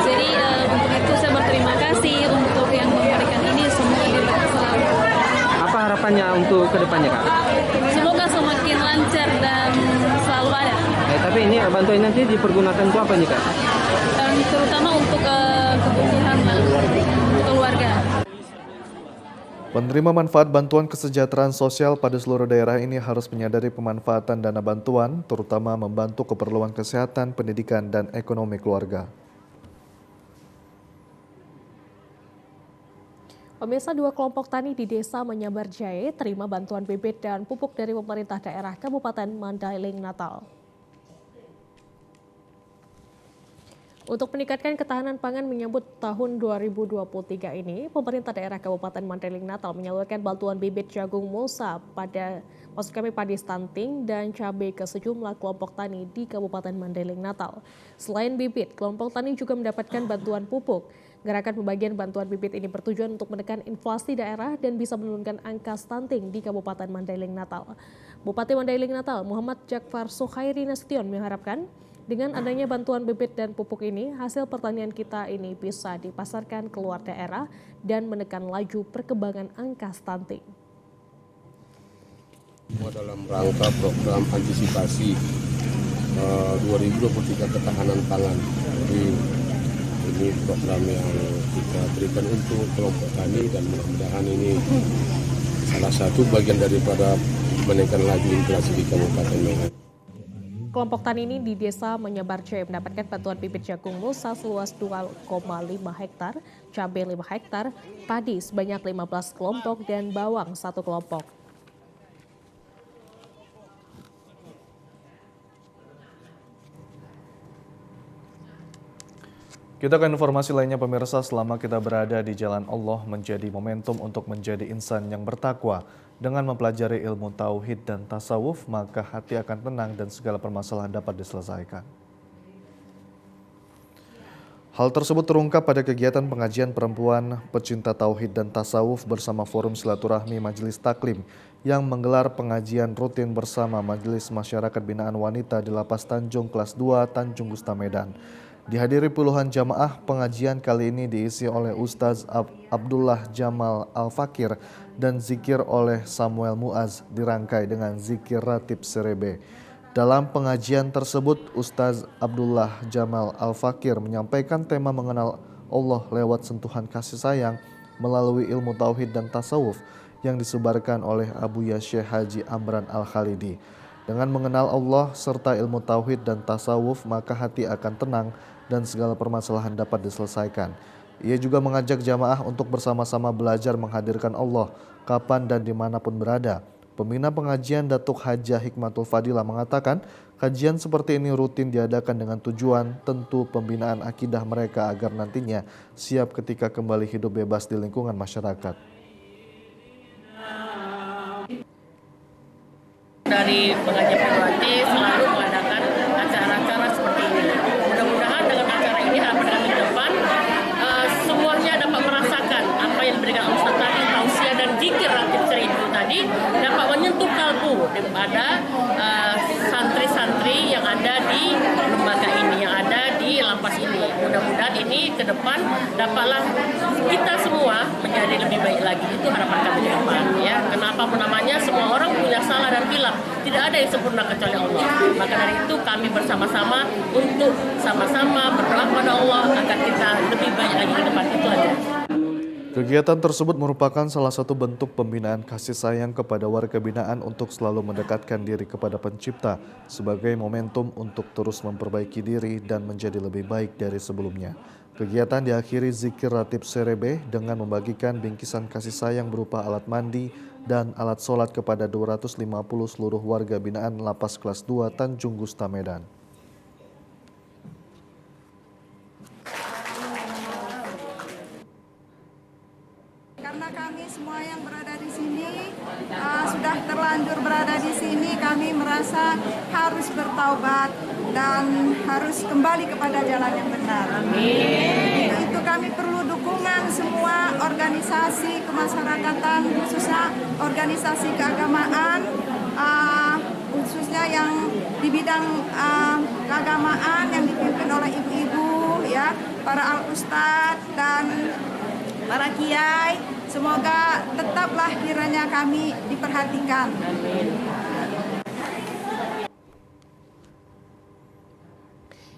Jadi untuk itu saya berterima kasih untuk yang memberikan ini, semua dapat selalu. Apa harapannya untuk kedepannya, Kak? Semoga semakin lancar dan selalu ada. Tapi ini bantuan nanti dipergunakan untuk apa nih, Kak? Terutama untuk kebutuhan keluarga. Penerima manfaat bantuan kesejahteraan sosial pada seluruh daerah ini harus menyadari pemanfaatan dana bantuan, terutama membantu keperluan kesehatan, pendidikan, dan ekonomi keluarga. Pemirsa, 2 kelompok tani di desa Menyabar Jaya terima bantuan bibit dan pupuk dari pemerintah daerah Kabupaten Mandailing Natal. Untuk meningkatkan ketahanan pangan menyambut tahun 2023 ini, pemerintah daerah Kabupaten Mandailing Natal menyalurkan bantuan bibit jagung mosa padi stunting dan cabai ke sejumlah kelompok tani di Kabupaten Mandailing Natal. Selain bibit, kelompok tani juga mendapatkan bantuan pupuk. Gerakan pembagian bantuan bibit ini bertujuan untuk menekan inflasi daerah dan bisa menurunkan angka stunting di Kabupaten Mandailing Natal. Bupati Mandailing Natal Muhammad Jakfar Sukhairi Nasution mengharapkan dengan adanya bantuan bibit dan pupuk ini, hasil pertanian kita ini bisa dipasarkan keluar daerah dan menekan laju perkembangan angka stunting. Dalam rangka program antisipasi 2023 ketahanan pangan. Jadi ini program yang kita berikan untuk kelompok tani dan mudah-mudahan ini salah satu bagian daripada menekan laju inflasi di Kabupaten Medan. Kelompok tani ini di desa Menyabar Jaya mendapatkan bantuan bibit jagung mosa seluas 2,5 hektar, cabai 5 hektar, padi sebanyak 15 kelompok, dan bawang 1 kelompok. Kita ke informasi lainnya, pemirsa. Selama kita berada di jalan Allah menjadi momentum untuk menjadi insan yang bertakwa. Dengan mempelajari ilmu tauhid dan tasawuf, maka hati akan tenang dan segala permasalahan dapat diselesaikan. Hal tersebut terungkap pada kegiatan pengajian perempuan pecinta tauhid dan tasawuf bersama Forum Silaturahmi Majelis Taklim yang menggelar pengajian rutin bersama Majelis Masyarakat Binaan Wanita di Lapas Tanjung Kelas 2 Tanjung Gusta Medan. Dihadiri puluhan jamaah, pengajian kali ini diisi oleh Ustaz Abdullah Jamal Al-Fakir dan zikir oleh Samuel Muaz dirangkai dengan zikir ratib serebe. Dalam pengajian tersebut, Ustaz Abdullah Jamal Al-Fakir menyampaikan tema mengenal Allah lewat sentuhan kasih sayang melalui ilmu tauhid dan tasawuf yang disebarkan oleh Abuya Syekh Haji Amran Al-Khalidi. Dengan mengenal Allah serta ilmu tauhid dan tasawuf, maka hati akan tenang dan segala permasalahan dapat diselesaikan. Ia juga mengajak jamaah untuk bersama-sama belajar menghadirkan Allah kapan dan dimanapun berada. Pembina pengajian Datuk Hajah Hikmatul Fadilah mengatakan kajian seperti ini rutin diadakan dengan tujuan tentu pembinaan akidah mereka agar nantinya siap ketika kembali hidup bebas di lingkungan masyarakat. Dari pengajian Perwati selalu mengadakan acara-acara seperti ini. Mudah-mudahan dengan acara ini harapan kami ke depan semuanya dapat merasakan apa yang diberikan Ustaz tadi, tausiah dan zikir ratib seribu tadi dapat menyentuh kalbu daripada santri-santri yang ada di lembaga ini, yang ada di lapas ini. Mudah-mudahan ini ke depan dapatlah kita semua menjadi lebih baik lagi. Itu harapan kami ke depan. Ya, kenapa namanya semua orang punya salah dan hilaf. Tidak ada yang sempurna kecuali Allah. Maka dari itu kami bersama-sama untuk sama-sama berdoa kepada Allah agar kita lebih baik lagi ke depan. Itu aja. Kegiatan tersebut merupakan salah satu bentuk pembinaan kasih sayang kepada warga binaan untuk selalu mendekatkan diri kepada Pencipta sebagai momentum untuk terus memperbaiki diri dan menjadi lebih baik dari sebelumnya. Kegiatan diakhiri zikir ratib serebe dengan membagikan bingkisan kasih sayang berupa alat mandi dan alat sholat kepada 250 seluruh warga binaan Lapas Kelas 2 Tanjung Gusta Medan. Karena kami semua yang berada di sini sudah terlanjur berada di sini, kami merasa harus bertaubat dan harus kembali kepada jalan yang benar. Amin. Itu kami perlu dukungan semua organisasi kemasyarakatan, khususnya organisasi keagamaan, khususnya yang di bidang keagamaan yang dipimpin oleh ibu-ibu, ya, para al-ustadz dan para kiai. Semoga tetaplah kiranya kami diperhatikan. Amin.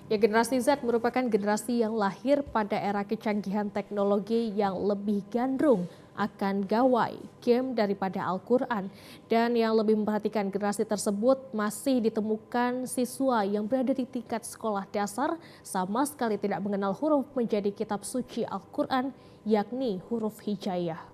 Ya, generasi Z merupakan generasi yang lahir pada era kecanggihan teknologi yang lebih gandrung akan gawai, game daripada Al-Quran. Dan yang lebih memperhatikan generasi tersebut masih ditemukan siswa yang berada di tingkat sekolah dasar sama sekali tidak mengenal huruf menjadi kitab suci Al-Quran, yakni huruf hijaiyah.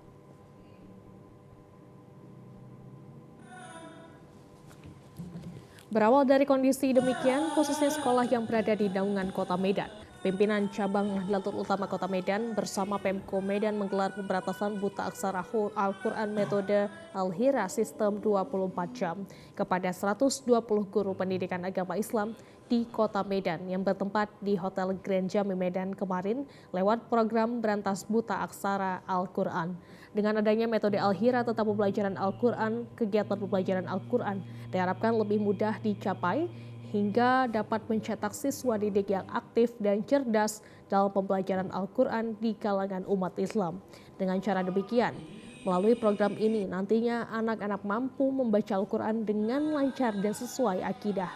Berawal dari kondisi demikian, khususnya sekolah yang berada di naungan Kota Medan, pimpinan cabang Nahdlatul Ulama Kota Medan bersama Pemko Medan menggelar pemberantasan buta aksara Al-Quran metode Al-Hira sistem 24 jam kepada 120 guru pendidikan agama Islam di Kota Medan yang bertempat di Hotel Grand Jami Medan kemarin lewat program berantas buta aksara Al-Quran. Dengan adanya metode Al-Hira tentang pembelajaran Al-Quran, kegiatan pembelajaran Al-Quran diharapkan lebih mudah dicapai hingga dapat mencetak siswa didik yang aktif dan cerdas dalam pembelajaran Al-Quran di kalangan umat Islam. Dengan cara demikian, melalui program ini nantinya anak-anak mampu membaca Al-Quran dengan lancar dan sesuai akidah.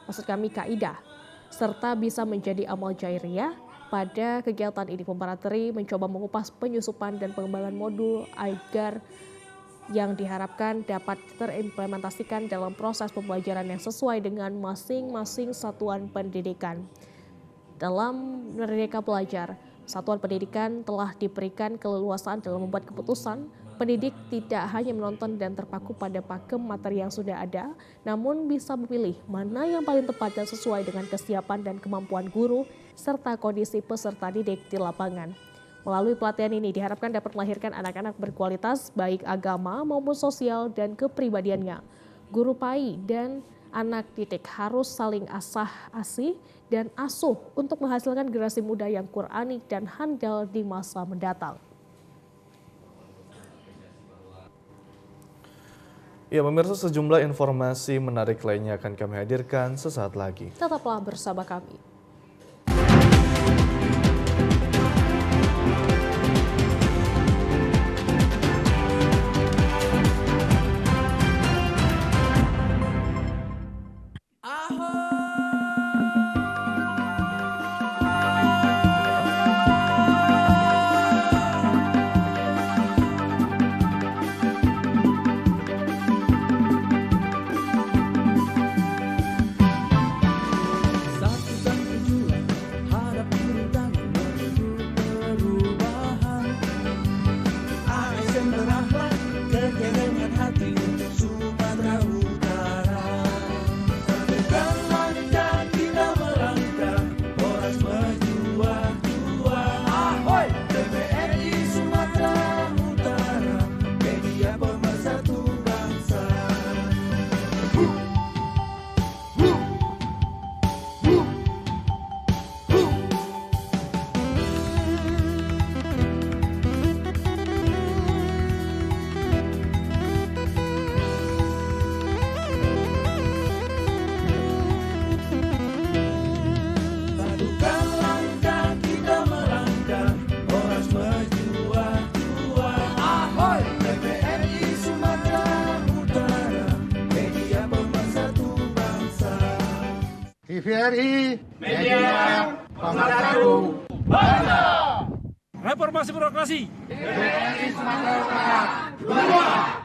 Maksud kami kaidah, serta bisa menjadi amal jairiyah. Pada kegiatan ini, pemerateri mencoba mengupas penyusupan dan pengembangan modul agar yang diharapkan dapat terimplementasikan dalam proses pembelajaran yang sesuai dengan masing-masing satuan pendidikan. Dalam Merdeka Belajar, satuan pendidikan telah diberikan keleluasaan dalam membuat keputusan. Pendidik tidak hanya menonton dan terpaku pada pakem materi yang sudah ada, namun bisa memilih mana yang paling tepat dan sesuai dengan kesiapan dan kemampuan guru serta kondisi peserta didik di lapangan. Melalui pelatihan ini diharapkan dapat melahirkan anak-anak berkualitas baik agama maupun sosial dan kepribadiannya. Guru PAI dan anak didik harus saling asah-asih dan asuh untuk menghasilkan generasi muda yang Qur'ani dan handal di masa mendatang. Ya, pemirsa, sejumlah informasi menarik lainnya akan kami hadirkan sesaat lagi. Tetaplah bersama kami. TVRI Media Pemersatu Bangsa. Reformasi birokrasi. TVRI Sumatera Utara 2.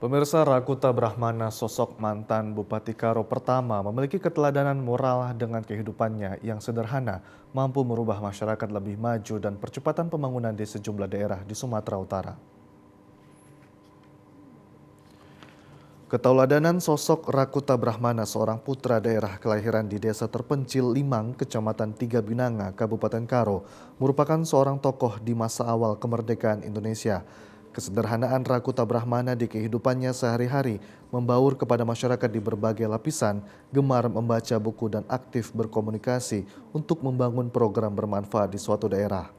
Pemirsa, Rakuta Brahmana, sosok mantan Bupati Karo pertama, memiliki keteladanan moral dengan kehidupannya yang sederhana, mampu merubah masyarakat lebih maju dan percepatan pembangunan di sejumlah daerah di Sumatera Utara. Keteladanan sosok Rakuta Brahmana, seorang putra daerah kelahiran di desa terpencil Limang, Kecamatan Tiga Binanga, Kabupaten Karo, merupakan seorang tokoh di masa awal kemerdekaan Indonesia. Kesederhanaan Rakuta Brahmana di kehidupannya sehari-hari membaur kepada masyarakat di berbagai lapisan, gemar membaca buku dan aktif berkomunikasi untuk membangun program bermanfaat di suatu daerah.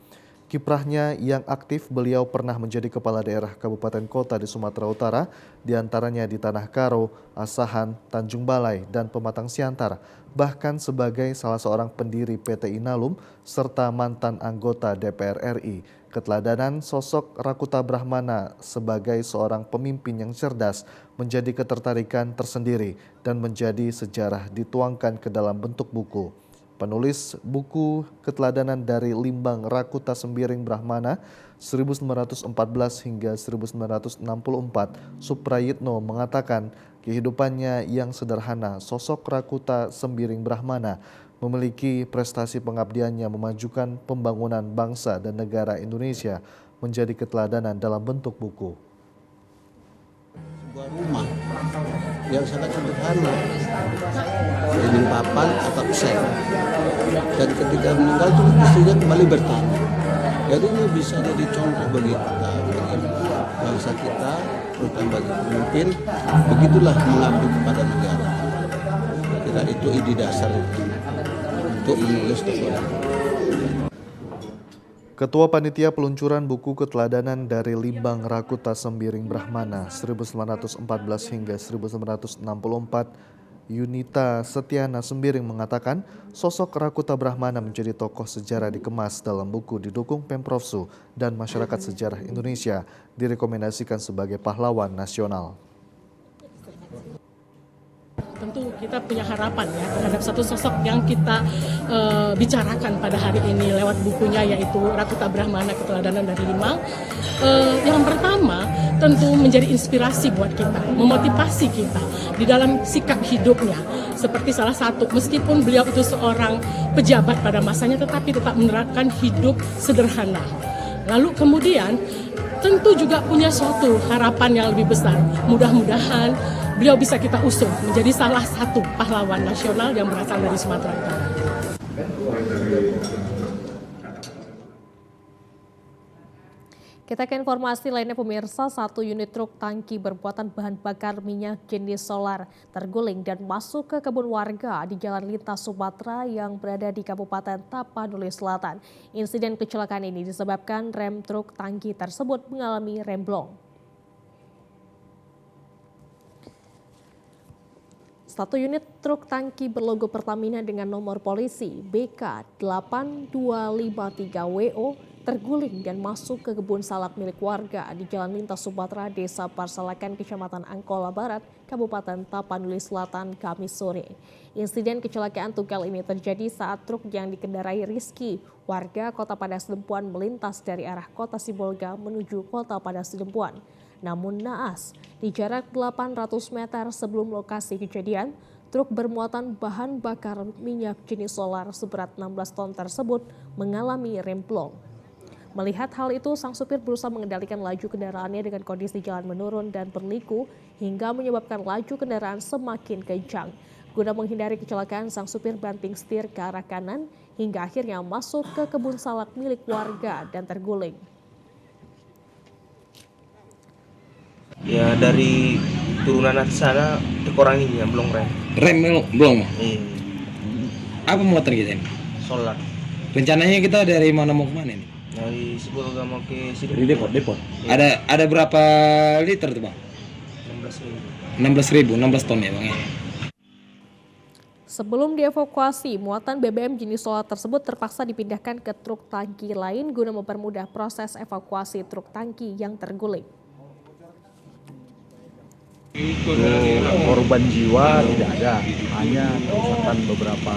Kiprahnya yang aktif, beliau pernah menjadi kepala daerah kabupaten kota di Sumatera Utara, diantaranya di Tanah Karo, Asahan, Tanjung Balai, dan Pematang Siantar, bahkan sebagai salah seorang pendiri PT Inalum serta mantan anggota DPR RI. Keteladanan sosok Rakuta Brahmana sebagai seorang pemimpin yang cerdas menjadi ketertarikan tersendiri dan menjadi sejarah dituangkan ke dalam bentuk buku. Penulis buku Keteladanan dari Limbang Rakuta Sembiring Brahmana 1914 hingga 1964, Suprayitno mengatakan kehidupannya yang sederhana, sosok Rakuta Sembiring Brahmana memiliki prestasi pengabdiannya memajukan pembangunan bangsa dan negara Indonesia menjadi keteladanan dalam bentuk buku. Sebuah rumah yang sangat sederhana, dinding papan atap seng, dan ketika meninggal itu istrinya kembali bertanya. Jadi ini bisa jadi contoh bagi kita, bagi bangsa kita, terutama bagi pemimpin, begitulah mengabdi kepada negara. Kira itu ide dasar untuk menulis dokumen. Ketua Panitia Peluncuran Buku Keteladanan dari Limbang Rakuta Sembiring Brahmana 1914 hingga 1964, Yunita Setiana Sembiring mengatakan sosok Rakuta Brahmana menjadi tokoh sejarah dikemas dalam buku didukung Pemprov dan masyarakat sejarah Indonesia, direkomendasikan sebagai pahlawan nasional. Tentu kita punya harapan ya terhadap satu sosok yang kita bicarakan pada hari ini lewat bukunya, yaitu Rakuta Brahmana Keteladanan dari Limang. Yang pertama tentu menjadi inspirasi buat kita, memotivasi kita di dalam sikap hidupnya. Seperti salah satu, meskipun beliau itu seorang pejabat pada masanya, tetapi tetap menerapkan hidup sederhana. Lalu kemudian tentu juga punya suatu harapan yang lebih besar. Mudah-mudahan beliau bisa kita usung menjadi salah satu pahlawan nasional yang berasal dari Sumatera Utara. Kita ke informasi lainnya, pemirsa. Satu unit truk tangki bermuatan bahan bakar minyak jenis solar terguling dan masuk ke kebun warga di Jalan Lintas Sumatera yang berada di Kabupaten Tapanuli Selatan. Insiden kecelakaan ini disebabkan rem truk tangki tersebut mengalami remblong. Satu unit truk tangki berlogo Pertamina dengan nomor polisi BK8253WO terguling dan masuk ke kebun salak milik warga di Jalan Lintas Sumatera, Desa Parsalakan, Kecamatan Angkola Barat, Kabupaten Tapanuli Selatan, Kamis sore. Insiden kecelakaan tunggal ini terjadi saat truk yang dikendarai Rizky, warga Kota Padas-Dempuan, melintas dari arah Kota Sibolga menuju Kota Padas-Dempuan. Namun naas, di jarak 800 meter sebelum lokasi kejadian, truk bermuatan bahan bakar minyak jenis solar seberat 16 ton tersebut mengalami remblong. Melihat hal itu, sang supir berusaha mengendalikan laju kendaraannya dengan kondisi jalan menurun dan berliku hingga menyebabkan laju kendaraan semakin kencang. Guna menghindari kecelakaan, sang supir banting setir ke arah kanan hingga akhirnya masuk ke kebun salak milik warga dan terguling. Ya dari turunan atas sana orang ini yang belum rem. Rem belum? Iya. Apa muatan kita ini? Solar. Rencananya kita dari mana mau kemana ini? Dari Sibolga mau ke Sibolga. Dari depot. Iya. Ada berapa liter tuh bang? 16.000. 16 ton ya bang ya? Sebelum dievakuasi, muatan BBM jenis solar tersebut terpaksa dipindahkan ke truk tangki lain guna mempermudah proses evakuasi truk tangki yang terguling. Korban jiwa tidak ada, hanya kerusakan beberapa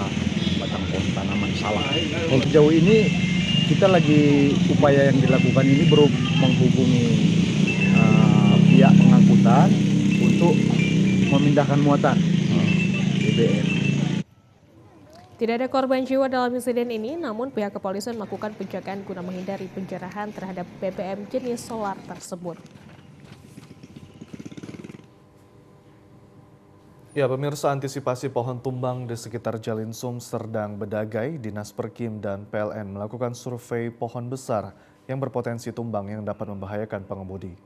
batang pohon tanaman salak. Untuk jauh ini kita lagi upaya yang dilakukan ini belum menghubungi pihak pengangkutan untuk memindahkan muatan BBM. Tidak ada korban jiwa dalam insiden ini, namun pihak kepolisian melakukan penjagaan guna menghindari penjarahan terhadap BBM jenis solar tersebut. Ya, pemirsa, antisipasi pohon tumbang di sekitar Jalinsum, Serdang, Bedagai, Dinas Perkim dan PLN melakukan survei pohon besar yang berpotensi tumbang yang dapat membahayakan pengemudi.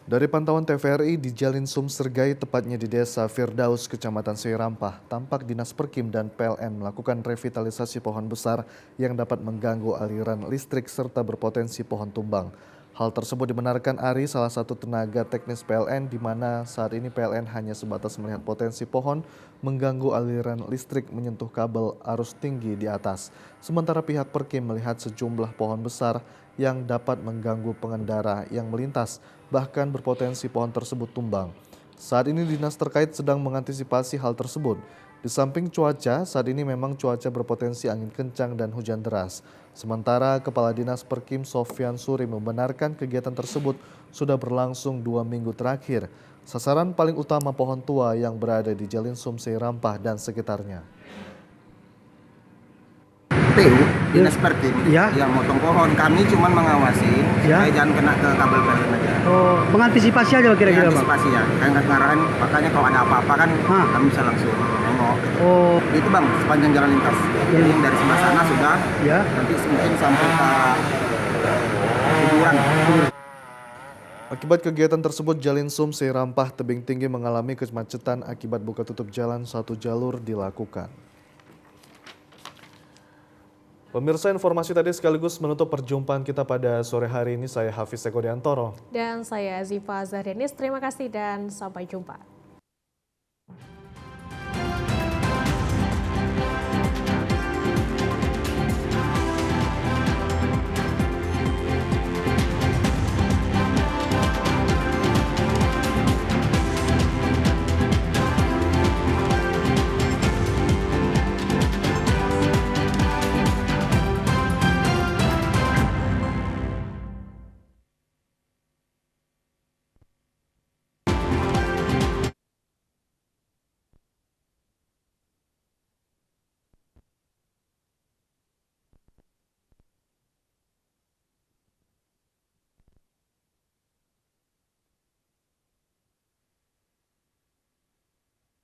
Dari pantauan TVRI di Jalinsum, Sergai, tepatnya di Desa Firdaus, Kecamatan Seirampah, tampak Dinas Perkim dan PLN melakukan revitalisasi pohon besar yang dapat mengganggu aliran listrik serta berpotensi pohon tumbang. Hal tersebut dibenarkan Ari, salah satu tenaga teknis PLN, di mana saat ini PLN hanya sebatas melihat potensi pohon mengganggu aliran listrik menyentuh kabel arus tinggi di atas. Sementara pihak Perkim melihat sejumlah pohon besar yang dapat mengganggu pengendara yang melintas, bahkan berpotensi pohon tersebut tumbang. Saat ini dinas terkait sedang mengantisipasi hal tersebut. Di samping cuaca, saat ini memang cuaca berpotensi angin kencang dan hujan deras. Sementara Kepala Dinas Perkim Sofyan Suri membenarkan kegiatan tersebut sudah berlangsung 2 minggu terakhir. Sasaran paling utama pohon tua yang berada di Jalinsum, Seirampah dan sekitarnya. PU, Dinas Perkim, yang motong pohon, kami cuma mengawasi supaya jangan kena ke kabel PLN aja. Oh, mengantisipasi aja kira-kira Bang? Mengantisipasi ya, kayak ngarahin, makanya kalau ada apa-apa kan kami bisa langsung nengok. Oh. Itu Bang, sepanjang jalan lintas. Jadi yang dari sebelah sana sudah, nanti mungkin sampai ke kuburan. Akibat kegiatan tersebut, Jalinsum, Seirampah, Tebing Tinggi mengalami kemacetan akibat buka tutup jalan satu jalur dilakukan. Pemirsa, informasi tadi sekaligus menutup perjumpaan kita pada sore hari ini. Saya Hafiz Eko Diantoro. Dan saya Ziva Zahdenis. Terima kasih dan sampai jumpa.